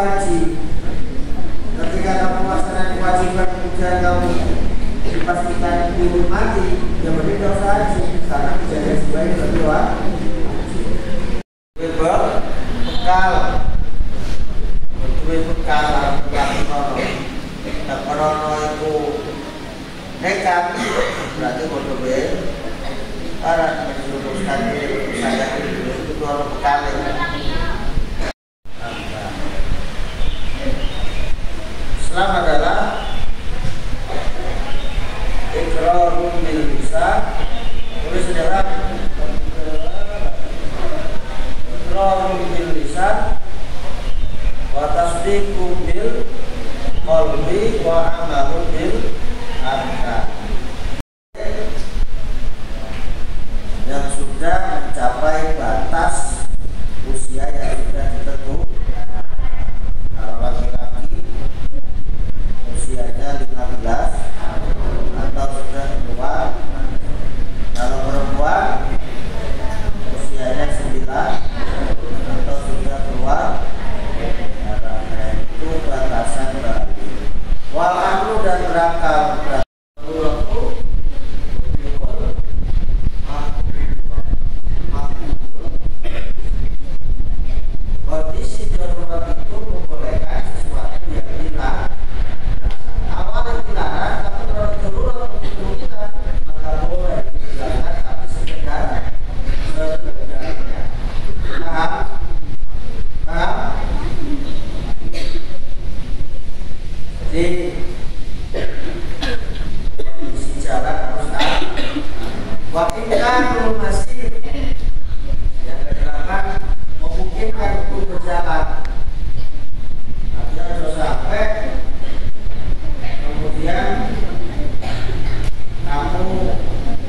haji. Ketika kamu melaksanakan kewajiban kemudian kamu dipastikan belum mati, ya berarti tidak usah haji karena kejadian sebaik kedua. Bekal, bekal yang krono itu nekat, berarti bodoh karena menurutkan saya itu orang bekal. Islam adalah iqrarun bil lisan, tulis saudara, iqrarun bil lisan wa tasdiqun bil qalbi wa amalun bil arkan. Yang sudah mencapai batas usia yang sudah ditentukan. Kalau laki-laki usianya 15 atau sudah tua. Kalau perempuan usianya 9 atau sudah tua. Nah, itu batasan baru. Wal amru dan berakal. Kondisi darurat itu membolehkan sesuatu yang hilang. Awal yang dilarang, tapi kalau darurat untuk kita maka boleh dilakukan, tapi sekedar sekedarnya. Paham? Paham? Jadi kondisi jalan harus ada. Wakilkan masih yang kedelapan memungkinkan untuk berjalan. Artinya sudah sampai kemudian kamu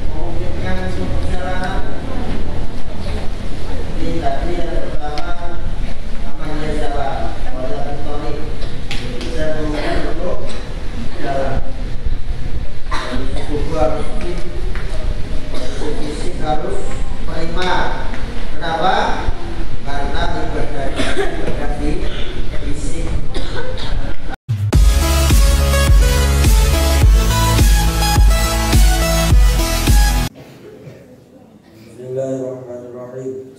memungkinkan untuk perjalanan. Ini tadi yang pertama namanya jalan. Kalau yang elektronik bisa memungkinkan untuk jalan. Jadi tubuh harus fisik harus prima. Kenapa? Karena ibadah di fisik. Bismillahirrahmanirrahim.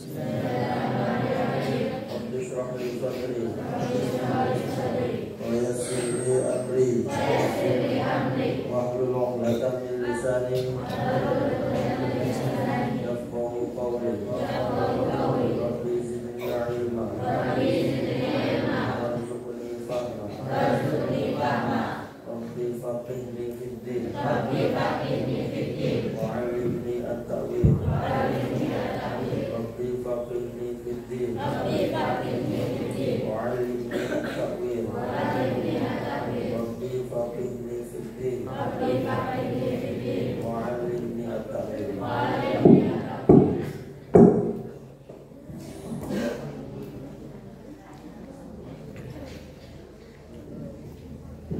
Rabbi shrah li sadri wa yassir li amri wahlul 'uqdatam min lisani yafqahu qawli. Rabbi zidni ilma warzuqni fahma Rabbi faqihni fid din wa 'allimni at-ta'wil. Rabbi faqihni fid din wa 'allimni at-ta'wil. Rabbi faqihni fid din wa 'allimni at-ta'wil.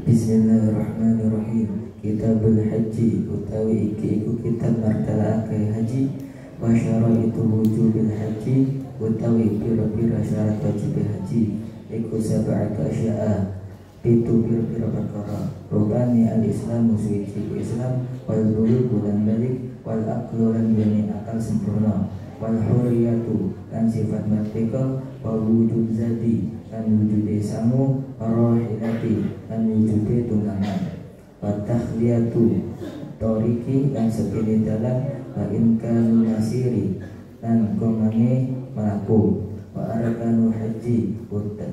Bismillahirrahmanirrahim. Kitabul Haji utawi iki iku kitab martelake haji wa syaraitu wujubil haji utawi pira-pira syarat wajib haji iku sab'atu asya'a pitu pira-pira perkara. Rubani al-Islam suci Islam wal bulugh lan balik wal aqlu lan yani akal sempurna wal hurriyatu lan sifat merdeka wal wujud zati lan wujude samu arahilati lan wujude tunangan wa takhliyatu toriki lan sepini dalan wa inkanu nasiri lan komange melaku wa arkanu haji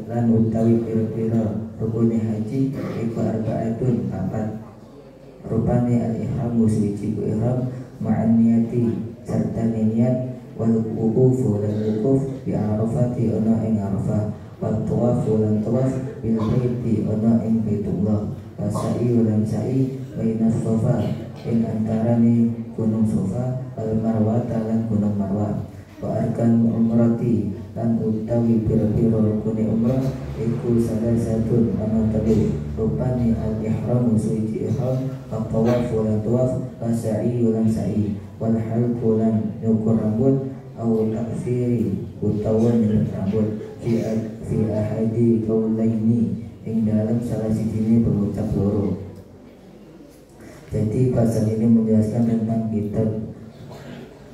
lan utawi pira-pira rukune haji iku arba'atun papat. Rupane al-ihram suci ku ihram ma'an niyati serta niat wal wuqufu lan wukuf bi arafati ana ing arafah wal tawafu lan tawaf bil baiti ana ing baitullah wa sa'i lan sa'i baina safa ing antarane gunung Safa wal Marwah lan gunung Marwah wa arkan umrati lan utawi pira-pira rukune umrah iku salah satu ana telu. Rupane al-ihram suci ihram wa tawafu lan tawaf wa sa'i lan sa'i wal halqu lan nyukur rambut au takfiri utawa nyelet rambut fi ahadi qaulaini ing dalam salah sijine pengucap loro. Jadi pasal ini menjelaskan tentang kitab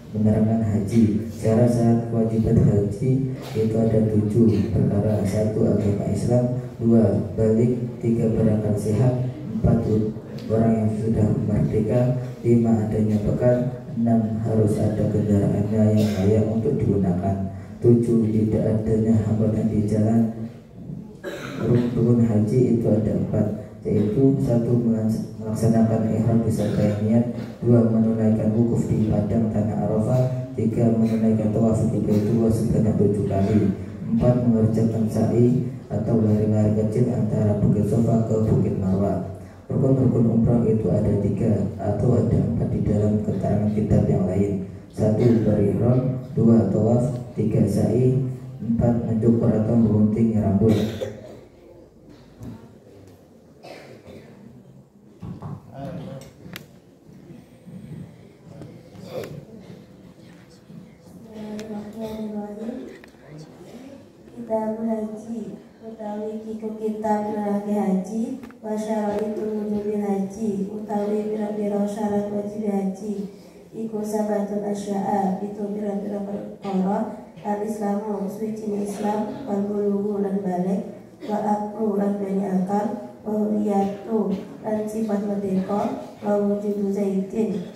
menerangkan haji. Syarat-syarat kewajiban haji itu ada 7 perkara. 1. Agama Islam. 2. Balik. 3. Berakal sehat. 4. Orang yang sudah merdeka. 5. Adanya bekal. 6. Harus ada kendaraannya yang layak untuk digunakan. 7. Tidak adanya hambatan di jalan. Rukun haji itu ada 4, yaitu 1. Melaksanakan ihram beserta niat. 2. Menunaikan wukuf di padang tanah Arafah. 3. Menunaikan tawaf di Baitullah sebanyak 7 kali. 4. Mengerjakan sa'i atau lari-lari kecil antara Bukit Sofa ke Bukit Marwah. Rukun-rukun umrah itu ada 3 atau ada 4 di dalam keterangan kitab yang lain. 1. Berihram. 2. Tawaf. 3. sa'i. 4. mencukur atau menggunting rambut. Kitab haji utawi kitab nerangke haji wa syaraitu wujubil haji utawi pira-pira syarat wajib haji iku sabatun asya'a itu pira-pira perkara al-islamu suci Islam wal bulughu lan balik wa aqlu lan duweni akal wa huriyatu lan sifat merdeka wa wujudu zaidin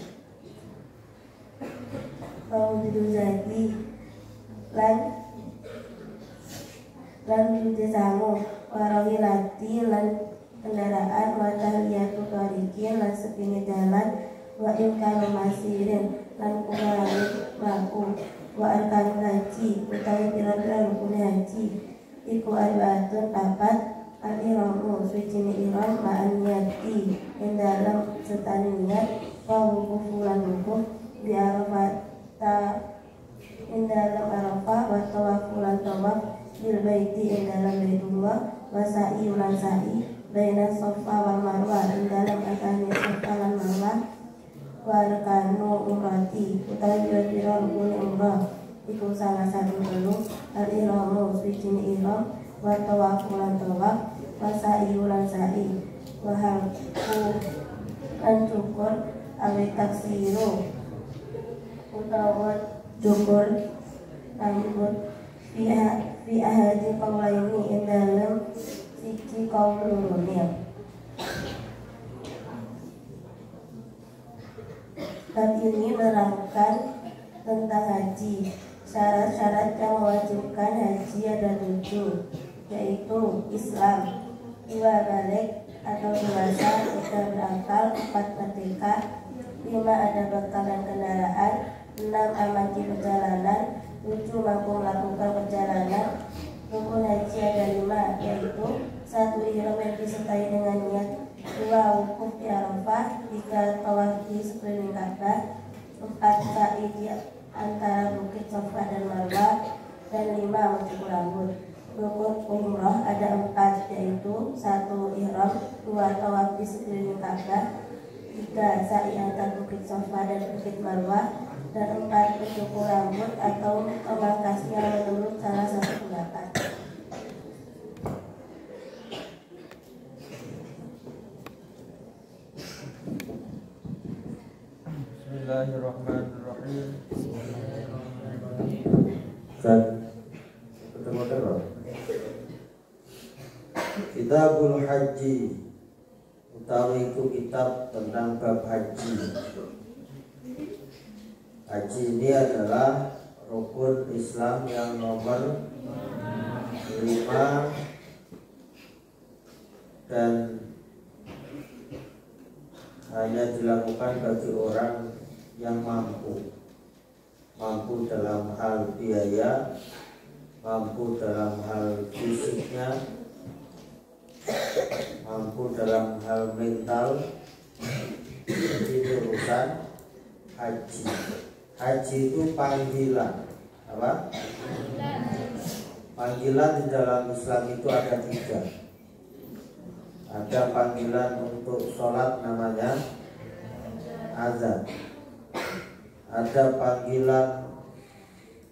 wa wujudu zaidi lan wujud sangu warohi lati lan kendaraan wa tahliyatu tariqin lan sepini jalan wa imkanu masirin lan kumalangi mlaku wa arkanul haji utawi pira-pira rukun haji iku arbaatun 4 al-ihramu suci ihram ma'an niyati ing dalam setani niat wa wukufu lan wukuf di Arafah ing dalam Arafah wa tawafu lan tawaf bil baiti ing dalam Baitullah wa sa'i ulan sa'i baina Safa wal Marwah ing dalam antane Safa lan Marwah wa arkanu umrati utawi pira-pira rukun umrah iku salah satu telu al-ihramu suci ihram wa tawafu lan tawaf wa sa'i ulan sa'i wa halqu lan cukur awi taksiru utawa cukur rambut fi ahadi qaulaini ing dalam siji kaul lurune. Bab ini menerangkan tentang haji. Syarat-syarat yang mewajibkan haji ada 7, yaitu Islam, 2 balik atau dewasa, 3 berakal, 4 merdeka, 5 ada bekal dan kendaraan, 6 amati perjalanan, 7 mampu melakukan perjalanan. Rukun haji ada 5, yaitu 1 ihram yang disertai dengan niat, 2 wukuf di Arafah, 3 tawaf di sekeliling Ka'bah, 4 sa'i di antara Bukit Sofa dan Marwah, dan 5 mencukur rambut. Rukun umrah ada 4, yaitu 1 ihram, 2 tawaf di sekeliling Ka'bah, 3 sa'i antara Bukit Sofa dan Bukit Marwah, dan 4 mencukur rambut atau memangkasnya menurut salah satu pendapat. Bismillahirrahmanirrahim. Kitabul Haji utawi itu kitab tentang bab haji. Haji ini adalah rukun Islam yang nomor 5 dan hanya dilakukan bagi orang yang mampu dalam hal biaya, mampu dalam hal fisiknya, mampu dalam hal mental. Jadi urusan haji. Haji itu panggilan. Apa? Panggilan di dalam Islam itu ada 3. Ada panggilan untuk sholat namanya azan. Ada panggilan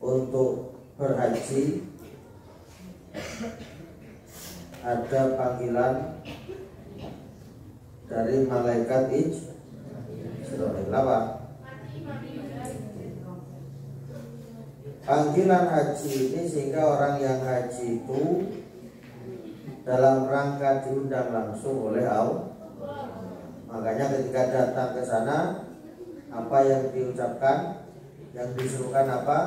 untuk berhaji ada panggilan dari malaikat Israil. Apa? Panggilan haji ini sehingga orang yang haji itu dalam rangka diundang langsung oleh Allah. Makanya ketika datang ke sana, apa yang diucapkan, yang disuruhkan apa?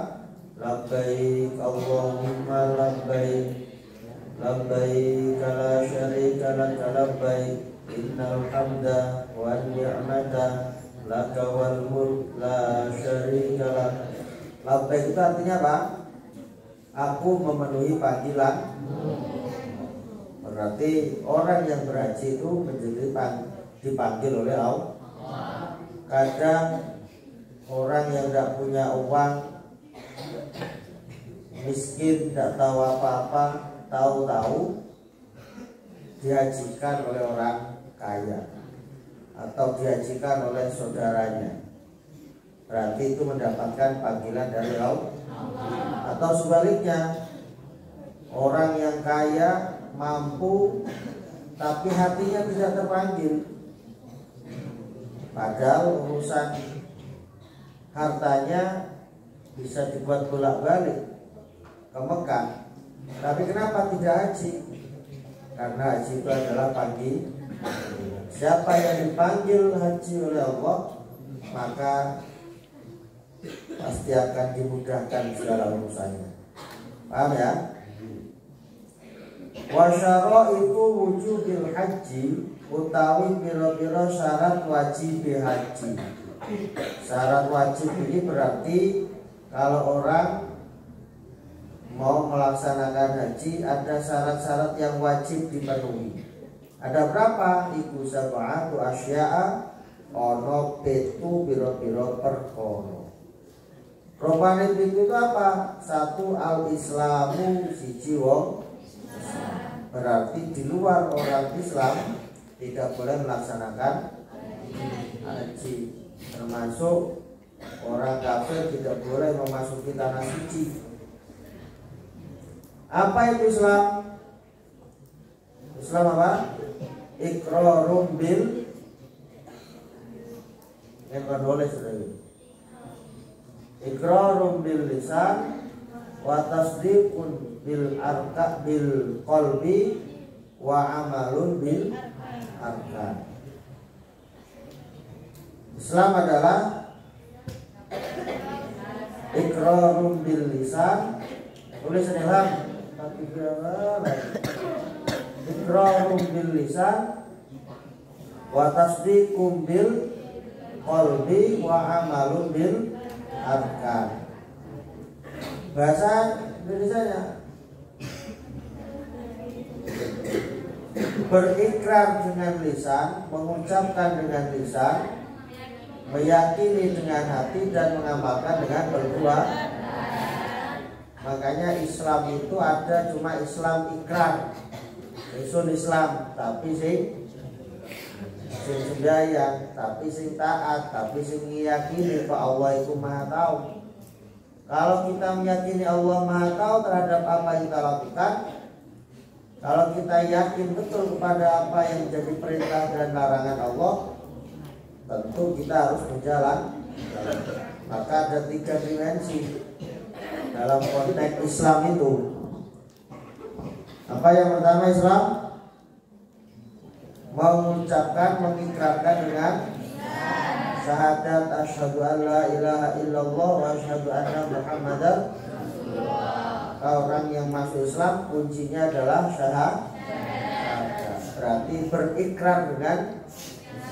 Labbaik Allahumma labbaik, labbaik la syarika laka labbaik, innal hamda wan ni'mata laka wal mulk la syarika lak. Labbaik itu artinya apa? Aku memenuhi panggilan. Berarti orang yang berhaji itu menjadi dipanggil oleh Allah. Kadang orang yang tidak punya uang, miskin, tidak tahu apa-apa, tahu-tahu dihajikan oleh orang kaya atau dihajikan oleh saudaranya. Berarti itu mendapatkan panggilan dari Allah. Atau sebaliknya, orang yang kaya mampu tapi hatinya tidak terpanggil, padahal urusan hartanya bisa dibuat bolak-balik ke Mekah, tapi kenapa tidak haji? Karena haji itu adalah panggil. Siapa yang dipanggil haji oleh Allah, maka pasti akan dimudahkan segala urusannya. Paham ya? Wa syaraitu wujubil haji utawi pira-pira syarat wajib haji. Syarat wajib ini berarti kalau orang mau melaksanakan haji ada syarat-syarat yang wajib dipenuhi. Ada berapa? Iku sab'atu asya'a, ono pitu pira-pira perkara. Rupane itu apa? Satu, al-islamu, siji wong. Berarti di luar orang Islam tidak boleh melaksanakan haji. Termasuk orang kafir tidak boleh memasuki tanah suci. Apa itu Islam? Islam apa? Iqrarum bil, yang boleh sudah. Iqrarum bil lisan wa tasdiqun bil arka bil qalbi wa amalun bil arkan. Islam adalah iqrarum bil lisan, tulis Islam tapi iqrarum bil lisan wa tasdiqun bil qalbi wa amalun bil arkan. Bahasa Indonesianya berikrar dengan lisan, mengucapkan dengan lisan, meyakini dengan hati, dan mengamalkan dengan perbuatan. Makanya Islam itu ada cuma Islam ikrar, isun Islam, tapi sing sembahyang, tapi sing taat, tapi sing meyakini bahwa Allah itu Maha Tahu. Kalau kita meyakini Allah Maha Tahu terhadap apa yang kita lakukan, kalau kita yakin betul kepada apa yang menjadi perintah dan larangan Allah, tentu kita harus berjalan. Maka ada 3 dimensi dalam konteks Islam itu. Apa yang pertama? Islam mengucapkan, mengikrarkan dengan syahadat asyhadu an la ilaha illallah wa asyhadu anna muhammadar. Orang yang masuk Islam kuncinya adalah syahadat. Berarti berikrar dengan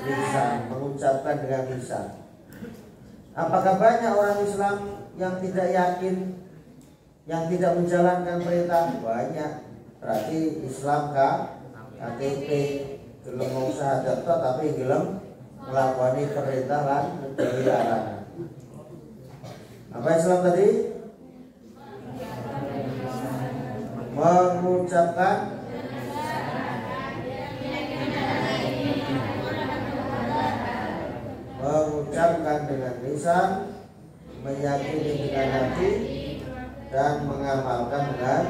lisan, mengucapkan dengan lisan. Apakah banyak orang Islam yang tidak yakin, yang tidak menjalankan perintah? Banyak. Berarti Islam KTP, gelem mau syahadat tapi gelem melakoni perintah lan menjauhi larangan. Apa Islam tadi? Mengucapkan dengan lisan, meyakini dengan hati, dan mengamalkan dengan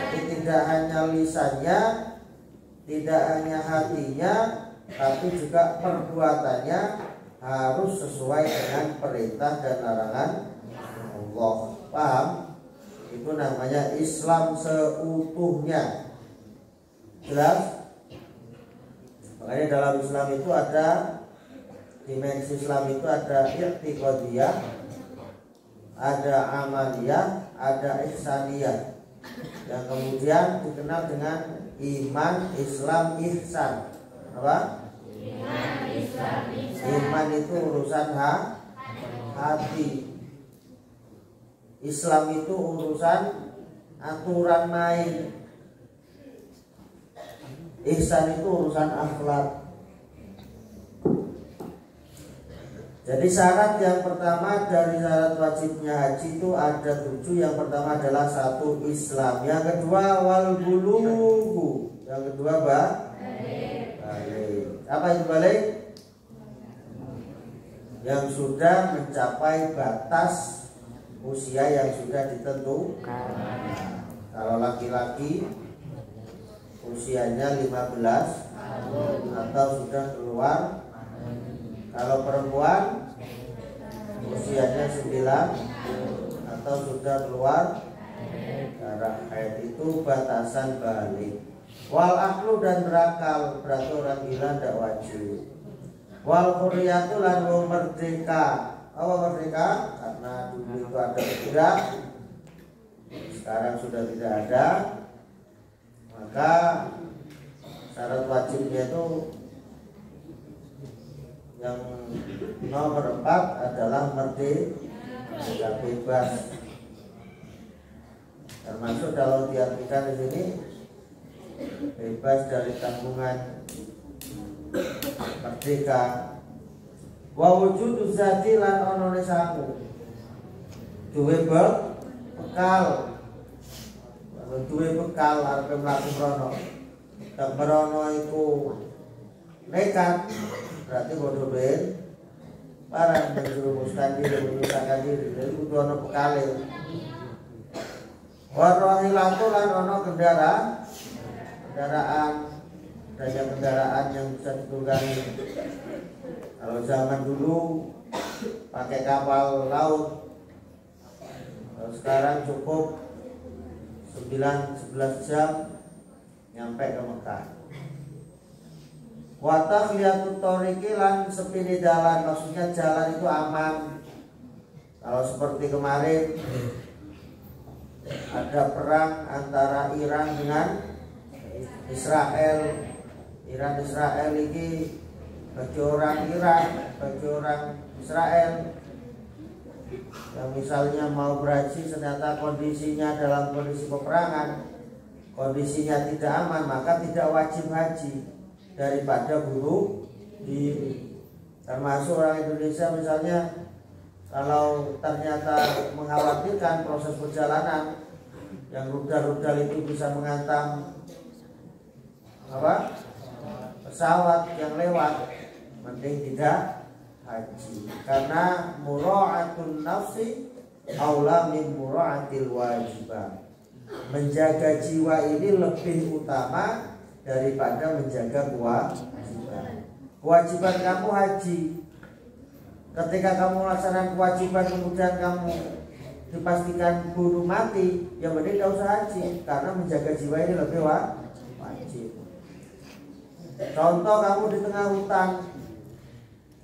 jadi tidak hanya lisannya, tidak hanya hatinya, tapi juga perbuatannya harus sesuai dengan perintah dan larangan Allah. Paham? Itu namanya Islam seutuhnya. Jelas? Makanya dalam Islam itu ada dimensi Islam itu ada i'tiqadiyah, ada amaliyah, ada ihsaniyah. Yang kemudian dikenal dengan iman, Islam, ihsan. Apa? Iman, Islam, ihsan. Iman itu urusan hati. Islam itu urusan aturan main. Ihsan itu urusan akhlak. Jadi syarat yang pertama dari syarat wajibnya haji itu ada 7. Yang pertama adalah 1 Islam. Yang kedua wal bulughu. Yang kedua balik. Apa itu balik? Yang sudah mencapai batas usia yang sudah ditentukan. Kalau laki-laki usianya 15 atau sudah keluar. Kalau perempuan usianya 9 atau sudah keluar darah haid, itu batasan balik. Wal aklu dan berakal, berarti orang gila tidak wajib. Wal hurriyatu lan merdeka. Apa merdeka? Karena dulu itu ada budak, sekarang sudah tidak ada. Maka syarat wajibnya itu yang nomor 4 adalah merdeka, bebas. Termasuk kalau diartikan di sini bebas dari tanggungan, merdeka. Wa wujudu zati lan onone sangu, duwe bekal, duwe bekal arep mlaku mrono. Tak merono iku nekat, berarti bodoh ben para menjerumuskan diri, menyusahkan diri. Jadi kudu ono bekale. Warahilatu lan ono kendaraan, daya kendaraan yang bisa ditunggangi. Kalau zaman dulu pakai kapal laut, kalau sekarang cukup 9-11 jam nyampe ke Mekah. Watah lihatut toriki lan sepini jalan, maksudnya jalan itu aman. Kalau seperti kemarin ada perang antara Iran dengan Israel. Israel ini bagi orang Iran, bagi orang Israel yang misalnya mau berhaji ternyata kondisinya dalam kondisi peperangan, kondisinya tidak aman, maka tidak wajib haji daripada bunuh diri. Termasuk orang Indonesia misalnya, kalau ternyata mengkhawatirkan proses perjalanan yang rudal-rudal itu bisa menghantam pesawat yang lewat, mending tidak haji, karena mura'atun nafsi aula min mura'atil wajibah. Menjaga jiwa ini lebih utama daripada menjaga kewajiban. Kewajiban kamu haji. Ketika kamu melaksanakan kewajiban kemudian kamu dipastikan bunuh mati, yang penting tidak usah haji, karena menjaga jiwa ini lebih wajib. Contoh, kamu di tengah hutan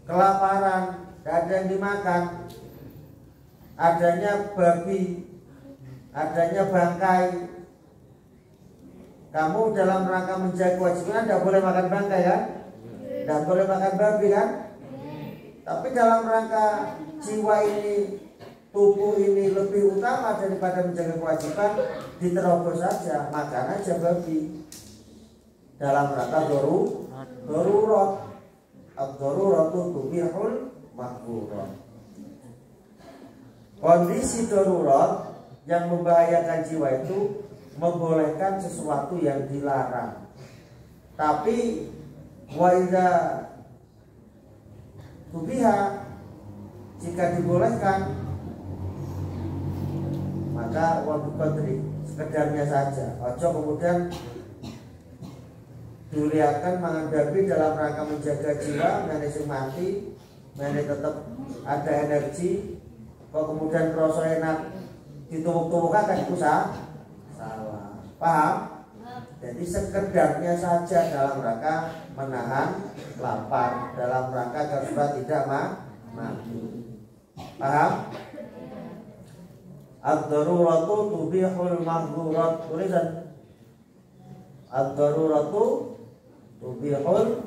kelaparan, tidak ada yang dimakan, adanya babi, adanya bangkai. Kamu dalam rangka menjaga kewajiban tidak boleh makan bangkai kan? Tidak boleh makan babi kan? Tapi dalam rangka jiwa ini, tubuh ini lebih utama daripada menjaga kewajiban, diterobos saja, makan aja babi. Dalam rangka darurat. Ad-daruratu tubihul mahdurat. Kondisi darurat yang membahayakan jiwa itu membolehkan sesuatu yang dilarang. Tapi wa idza tubiha, jika dibolehkan, maka wabiqadri, sekedarnya saja. Ojo kemudian dilihatkan menghadapi dalam rangka menjaga jiwa, menjadi mati, menjadi tetap ada energi. Kok kemudian kerasa enak ditumbuk-tumbukkan kan itu salah. Paham? Jadi sekedarnya saja dalam rangka menahan lapar, dalam rangka agar supaya tidak mati. Paham? Ad-daruratu tubihul mahdurat. Tulisan ad-daruratu tubihul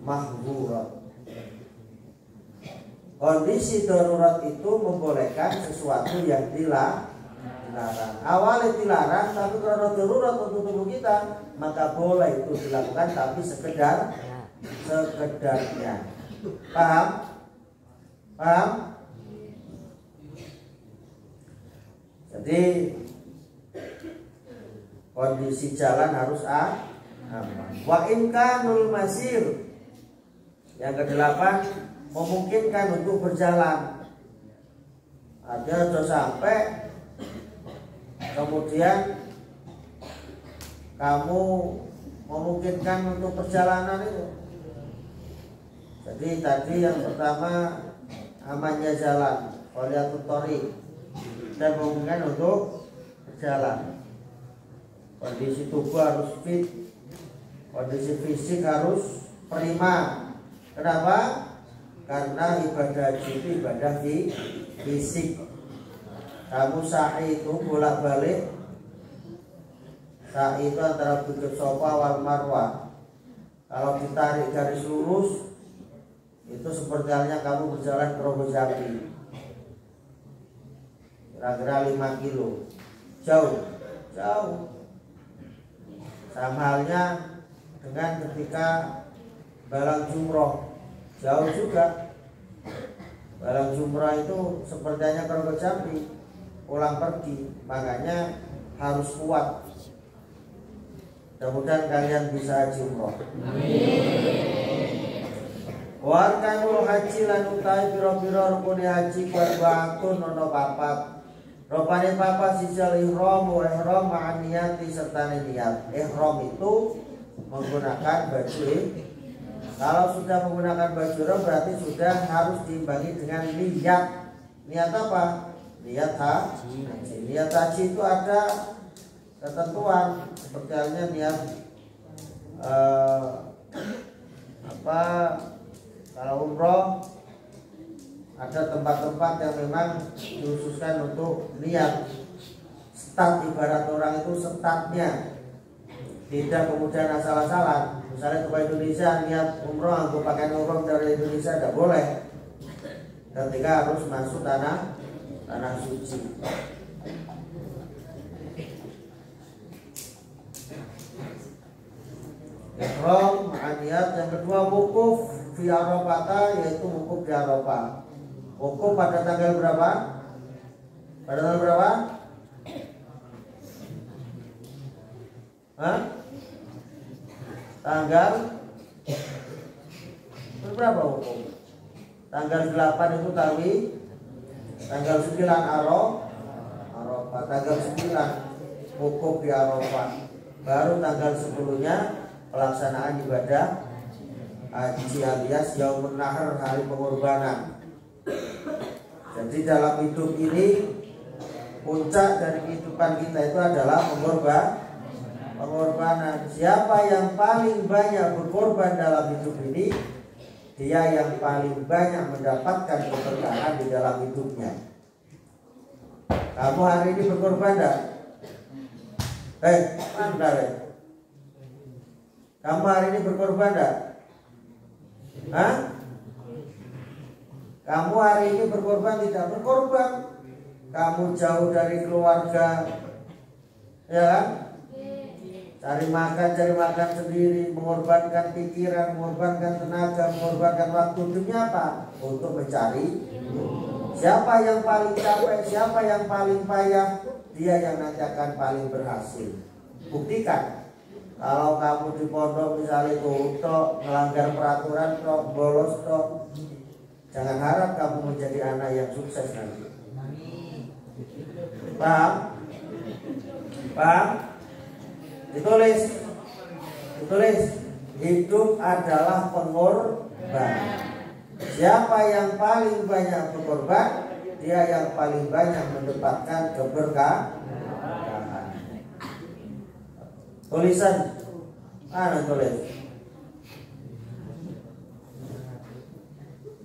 mahdurat. Kondisi darurat itu membolehkan sesuatu yang dilarang. Awalnya dilarang, tapi karena darurat untuk tubuh kita, maka boleh itu dilakukan, tapi sekedarnya. Paham? Paham? Jadi kondisi jalan harus aman. Wa imkanul masir. Yang kedelapan, memungkinkan untuk berjalan. Ada sudah sampai, kemudian kamu memungkinkan untuk perjalanan itu. Jadi tadi yang pertama amannya jalan, qoliatut thoriq, dan memungkinkan untuk berjalan. Kondisi tubuh harus fit, kondisi fisik harus prima. Kenapa? Karena ibadah haji itu ibadah fisik. Kamu sa'i itu bolak-balik. Sa'i itu antara bukit Safa wal Marwah. Kalau ditarik garis lurus, itu seperti halnya kamu berjalan ke Rogo Jambi, kira-kira 5 kilo. Jauh. Sama halnya dengan ketika balang jumroh, jauh juga. Balang jumroh itu sepertinya ke Rogo Jambi, pulang pergi, makanya harus kuat. Mudah-mudahan kalian bisa haji umroh. Warkanul haji lan utahe pira-pira rukune haji kuatun ono papat. Rupane papat sijal ihram ma'aniyati serta niat. Ihram itu menggunakan baju. Kalau sudah menggunakan baju ihram berarti sudah harus diimbangi dengan niat. Niat apa? Niat haji. Niat haji itu ada ketentuan, seperti halnya niat kalau umroh ada tempat-tempat yang memang dikhususkan untuk niat. Start ibarat orang itu startnya, tidak kemudian asal-asalan. Misalnya ke Indonesia niat umroh, aku pakai umroh dari Indonesia tidak boleh. Ketika harus masuk tanah suci. Ihram niat. Yang kedua wukuf fi Arafah, yaitu wukuf di Arafah. Wukuf pada tanggal berapa? Pada tanggal berapa? Tanggal berapa wukuf? Tanggal 8 itu Tarwih, tanggal 9 Arafah, tanggal 9 wukuf di Arafah. Baru tanggal 10-nya pelaksanaan ibadah haji alias Yaumun Nahar, hari pengorbanan. Jadi dalam hidup ini puncak dari kehidupan kita itu adalah pengorbanan. Siapa yang paling banyak berkorban dalam hidup ini, dia yang paling banyak mendapatkan keberkahan di dalam hidupnya. Kamu hari ini berkorban enggak? Kamu hari ini berkorban enggak? Kamu hari ini berkorban tidak? Berkorban. Kamu jauh dari keluarga, ya kan? Cari makan sendiri, mengorbankan pikiran, mengorbankan tenaga, mengorbankan waktu. Demi apa? Untuk mencari. Siapa yang paling capek, siapa yang paling payah, dia yang nanti akan paling berhasil. Buktikan. Kalau kamu di pondok misalnya tok, melanggar peraturan bolos tok, jangan harap kamu menjadi anak yang sukses nanti. Paham? Paham? Ditulis. Hidup adalah pengorban. Siapa yang paling banyak berkorban, dia yang paling banyak mendapatkan keberkahan. Tulisan mana tulis?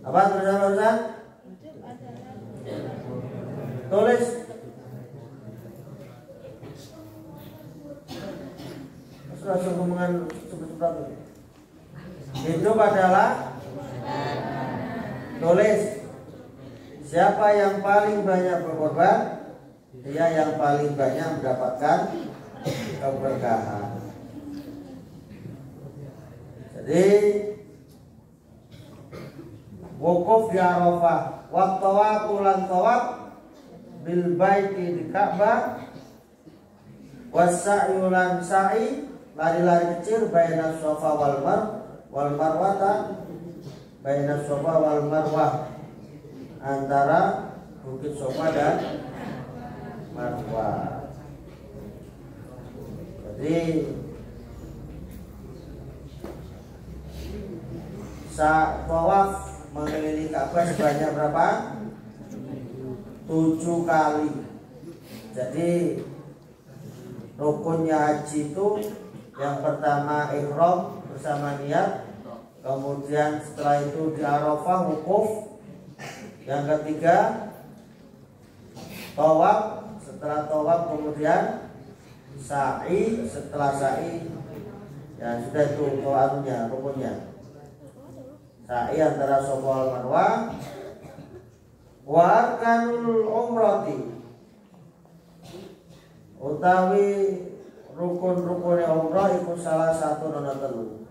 Apa tulisan? Tulis. Langsung ngomongan sebut-sebut. Hidup adalah, tulis. Siapa yang paling banyak berkorban, dia yang paling banyak mendapatkan keberkahan. Jadi wukuf di Arafah, waktu lan tawaf bil baiti di Ka'bah, wasa'yu lan sa'i, lari-lari kecil baina Safa wal Marwah, baina Safa wal Marwah, antara Bukit Safa dan Marwah. Jadi tawaf mengelilingi Ka'bah sebanyak berapa? 7 kali. Jadi rukunnya haji itu yang pertama ihram bersama niat, kemudian setelah itu di Arafah wukuf, yang ketiga tawaf, setelah tawaf kemudian sa'i, setelah sa'i ya sudah itu anunya, rukunnya sa'i antara Safa wal Marwah. Wa arkanul umrati, utawi rukun-rukune umrah iku salah satu nono telu.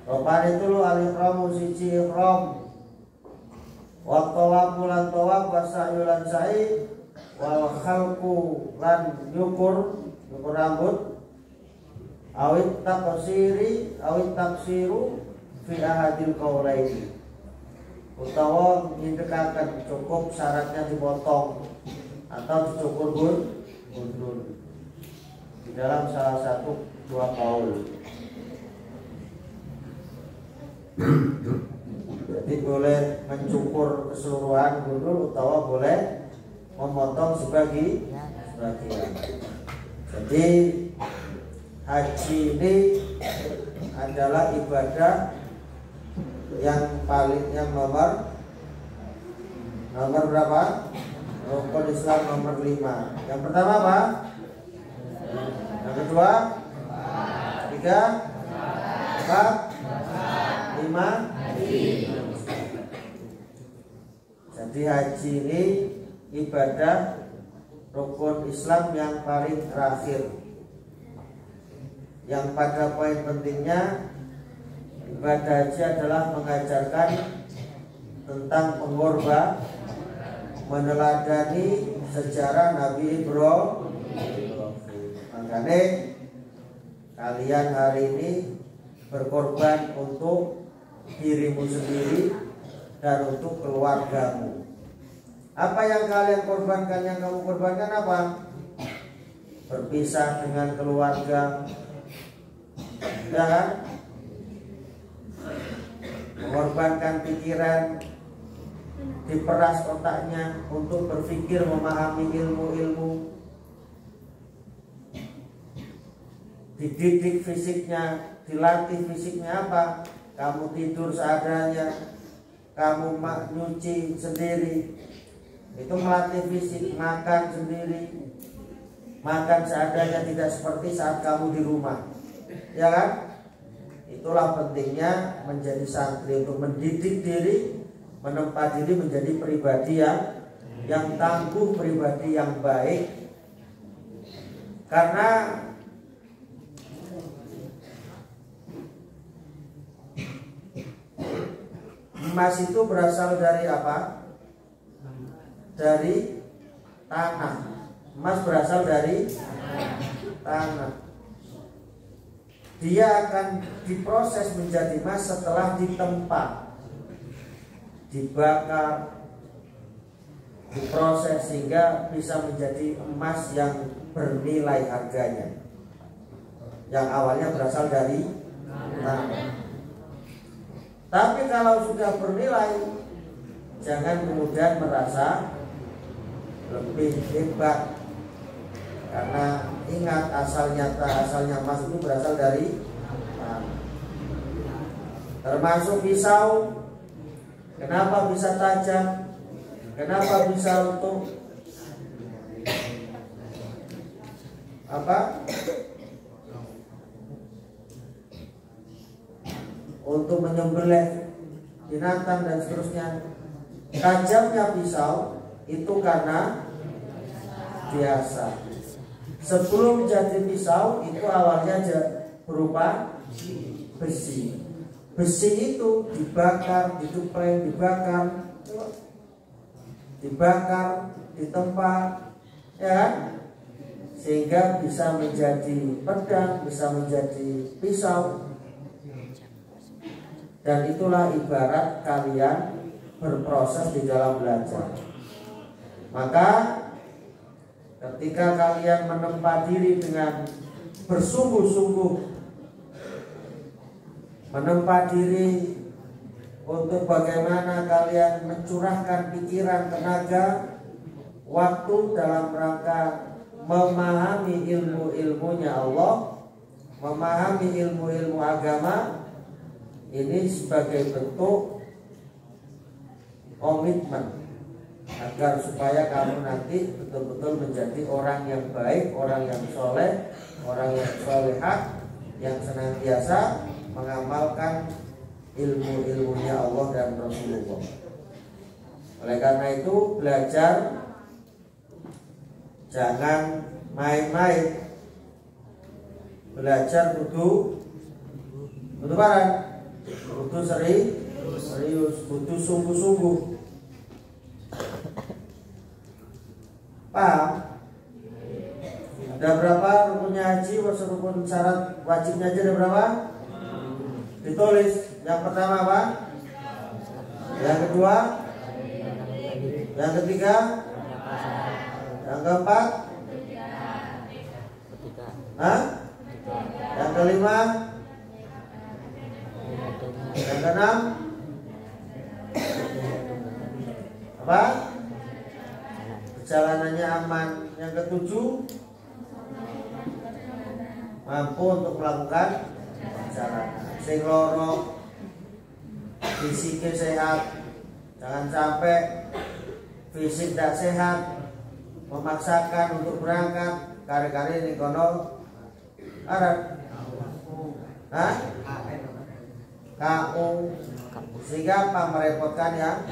Rupane telu al-ihramu siji ihram, wa tawafu lan tawaf, wa sa'yu lan sa'i, wal khalqu lan nyukur rambut, awit taksiru fi ahadil qaulaini, utawa nyindekaken cukup syaratnya dipotong atau dicukur gundul di dalam salah satu dua kaul. Jadi boleh mencukur keseluruhan gundul utawa boleh memotong sebagian. Jadi haji ini adalah ibadah yang nomor berapa? Rukun Islam nomor 5. Yang pertama apa? Yang kedua? 3? 4? 5? Jadi haji ini ibadah rukun Islam yang paling terakhir, yang pada poin pentingnya ibadah haji adalah mengajarkan tentang pengorban, meneladani sejarah Nabi Ibrahim. Makanya kalian hari ini berkorban untuk dirimu sendiri dan untuk keluargamu. Apa yang kalian korbankan, yang kamu korbankan apa? Berpisah dengan keluarga, ya kan? Mengorbankan pikiran, diperas otaknya untuk berpikir, memahami ilmu-ilmu, dididik fisiknya, dilatih fisiknya apa? Kamu tidur seadanya, kamu nyuci sendiri, itu melatih fisik. Makan sendiri, makan seadanya, tidak seperti saat kamu di rumah, ya kan? Itulah pentingnya menjadi santri, untuk mendidik diri, menempa diri menjadi pribadi yang tangguh, pribadi yang baik. Karena emas itu berasal dari apa? Dari tanah. Emas berasal dari tanah. Dia akan diproses menjadi emas setelah ditempa, dibakar, diproses sehingga bisa menjadi emas yang bernilai harganya, yang awalnya berasal dari tanah. Tapi kalau sudah bernilai, jangan kemudian merasa lebih hebat, karena ingat asalnya emas itu berasal dari tanah. Termasuk pisau, kenapa bisa tajam, kenapa bisa untuk untuk menyembelih binatang dan seterusnya. Tajamnya pisau itu karena biasa. Sebelum jadi pisau itu awalnya berupa besi. Besi itu dibakar, didupleng, dibakar, ditempa, ya kan? Sehingga bisa menjadi pedang, bisa menjadi pisau. Dan itulah ibarat kalian berproses di dalam belajar. Maka ketika kalian menempa diri dengan bersungguh-sungguh, menempa diri untuk bagaimana kalian mencurahkan pikiran, tenaga, waktu dalam rangka memahami ilmu-ilmunya Allah, memahami ilmu-ilmu agama, ini sebagai bentuk komitmen agar supaya kamu nanti betul-betul menjadi orang yang baik, orang yang soleh, orang yang solehah, yang senantiasa mengamalkan ilmu-ilmunya Allah dan Rasulullah. Oleh karena itu belajar jangan main-main. Belajar kudu barang, kudu serius, kudu sungguh-sungguh. Paham? Ada berapa rukunnya haji? Rukun syarat wajibnya aja ada berapa? Ditulis. Yang pertama apa? Yang kedua? Yang ketiga? Yang keempat? Hah? Yang kelima? Yang keenam? Apa? Perjalanannya aman. Yang ketujuh? Mampu untuk melakukan perjalanan. Sing loro fisiknya sehat. Jangan sampai fisik tidak sehat memaksakan untuk berangkat kare-kare ini kono arat. Hah? KU, sehingga apa merepotkan ya?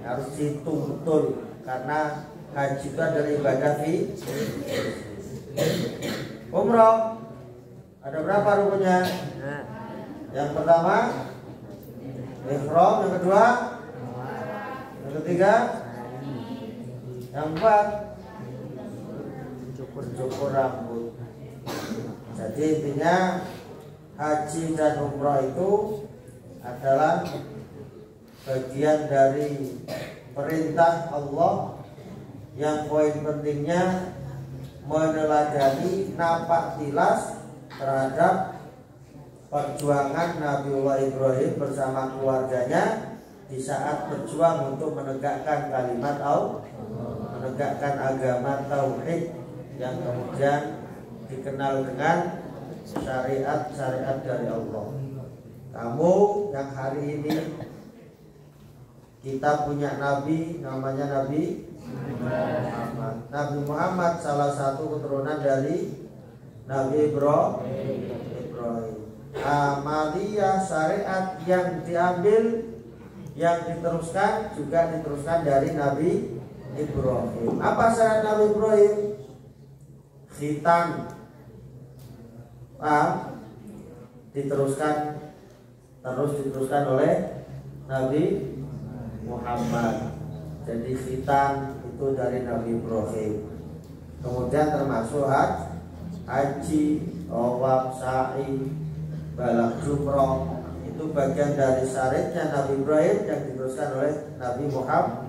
Harus dihitung betul, karena haji itu adalah ibadah umroh. Ada berapa rukunnya? Yang pertama ihram, yang kedua, yang ketiga, yang keempat cukur rambut. Jadi intinya haji dan umroh itu adalah bagian dari perintah Allah yang poin pentingnya meneladani napak tilas terhadap perjuangan Nabiullah Ibrahim bersama keluarganya di saat berjuang untuk menegakkan kalimat Allah, menegakkan agama tauhid yang kemudian dikenal dengan syariat-syariat dari Allah. Kamu yang hari ini kita punya nabi, namanya Nabi Muhammad. Nabi Muhammad salah satu keturunan dari Nabi Ibrahim. Amalia syariat yang diambil, yang diteruskan juga diteruskan dari Nabi Ibrahim. Apa syariat Nabi Ibrahim? Khitan. Diteruskan oleh Nabi Muhammad. Jadi khitan itu dari Nabi Ibrahim. Kemudian termasuk haji, tawaf, sa'i, balagh jumrah, itu bagian dari syariatnya Nabi Ibrahim yang diteruskan oleh Nabi Muhammad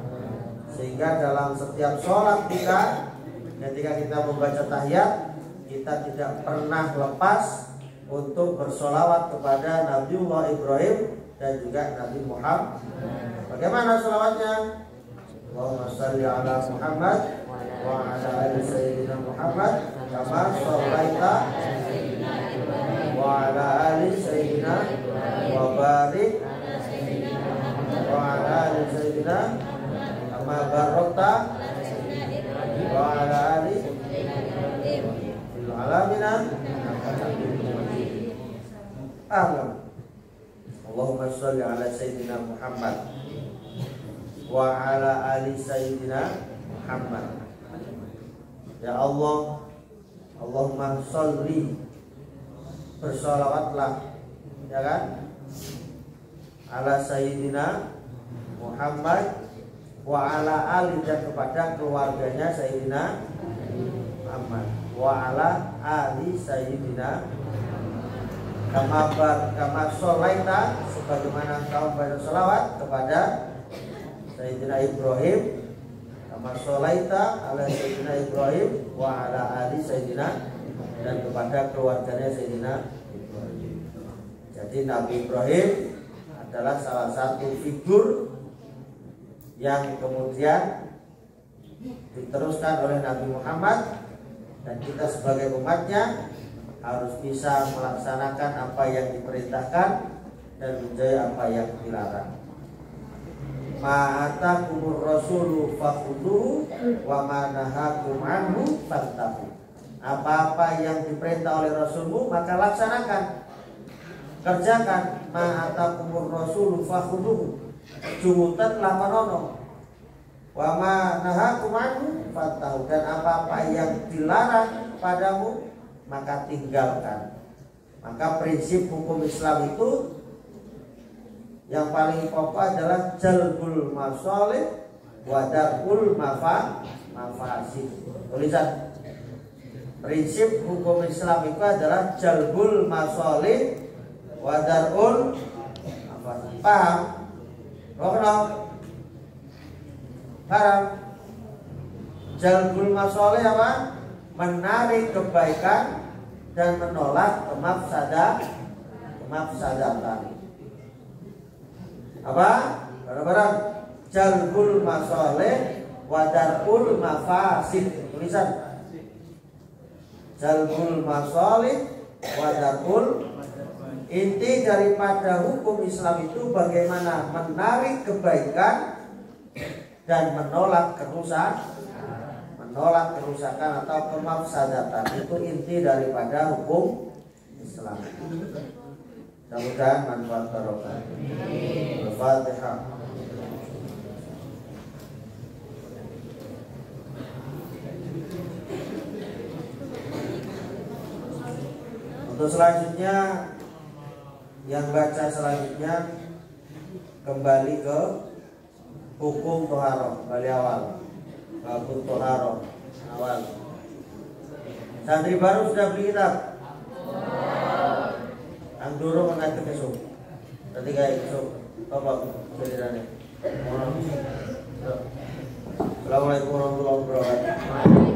Sehingga dalam setiap sholat kita, ketika kita membaca tahiyat, kita tidak pernah lepas untuk bersolawat kepada Nabiullah Ibrahim dan juga Nabi Muhammad. Bagaimana sholawatnya? Allahumma shalli ala Muhammad wa ala ali sayyidina Muhammad kama shallaita wa ala ali sayyidina wa barik wa ala ali sayyidina kama barakta wa ala ali fil alamina. Amin. Allahumma sholli ala sayyidina Muhammad wa ala ali sayyidina Muhammad. Ya Allah, Allahumma sholli, bersolawatlah, ya kan, ala sayyidina Muhammad wa ala ali, dan kepada keluarganya Sayyidina Muhammad, wa ala ali sayyidina kama sholaita, sebagaimana engkau membaca salawat kepada Sayyidina Ibrahim, kama sholaita ala Sayyidina Ibrahim wa ala ali Sayyidina, dan kepada keluarganya Sayyidina Ibrahim. Jadi Nabi Ibrahim adalah salah satu figur yang kemudian diteruskan oleh Nabi Muhammad, dan kita sebagai umatnya harus bisa melaksanakan apa yang diperintahkan dan menjauhi apa yang dilarang. Ma'atakumur rasulu fakhudhuhu wa ma nahakum anhu fantahu. Apa-apa yang diperintah oleh Rasulmu maka laksanakan, kerjakan. Ma'atakumur rasulu fakhudhuhu, jumutan lamanono, wa ma nahakum anhu fantahu, dan apa-apa yang dilarang padamu maka tinggalkan. Maka prinsip hukum Islam itu yang paling pokok adalah jalbul masalih wa darul mafasid. Tulisan, prinsip hukum Islam itu adalah jalbul masalih wa darul mafasid. Paham? Paham? Jalbul masalih apa? Menarik kebaikan dan menolak kemafsadatan. Apa? Barang-barang. Jalbul masalih wa darul mafasid. Tulisan. Jalbul masalih wa darul. Inti daripada hukum Islam itu bagaimana menarik kebaikan dan menolak kerusakan atau kemafsadatan. Itu inti daripada hukum Islam. Mudah-mudahan manfaat barokah. Al-Fatihah. Untuk selanjutnya, yang baca selanjutnya kembali ke hukum toharoh, kembali awal. Babut toharoh awal. Santri baru sudah beli kitab. Ang duro mengatur kesuk. Tadi kayak kesuk. Apa ceritanya? Assalamualaikum warahmatullahi wabarakatuh.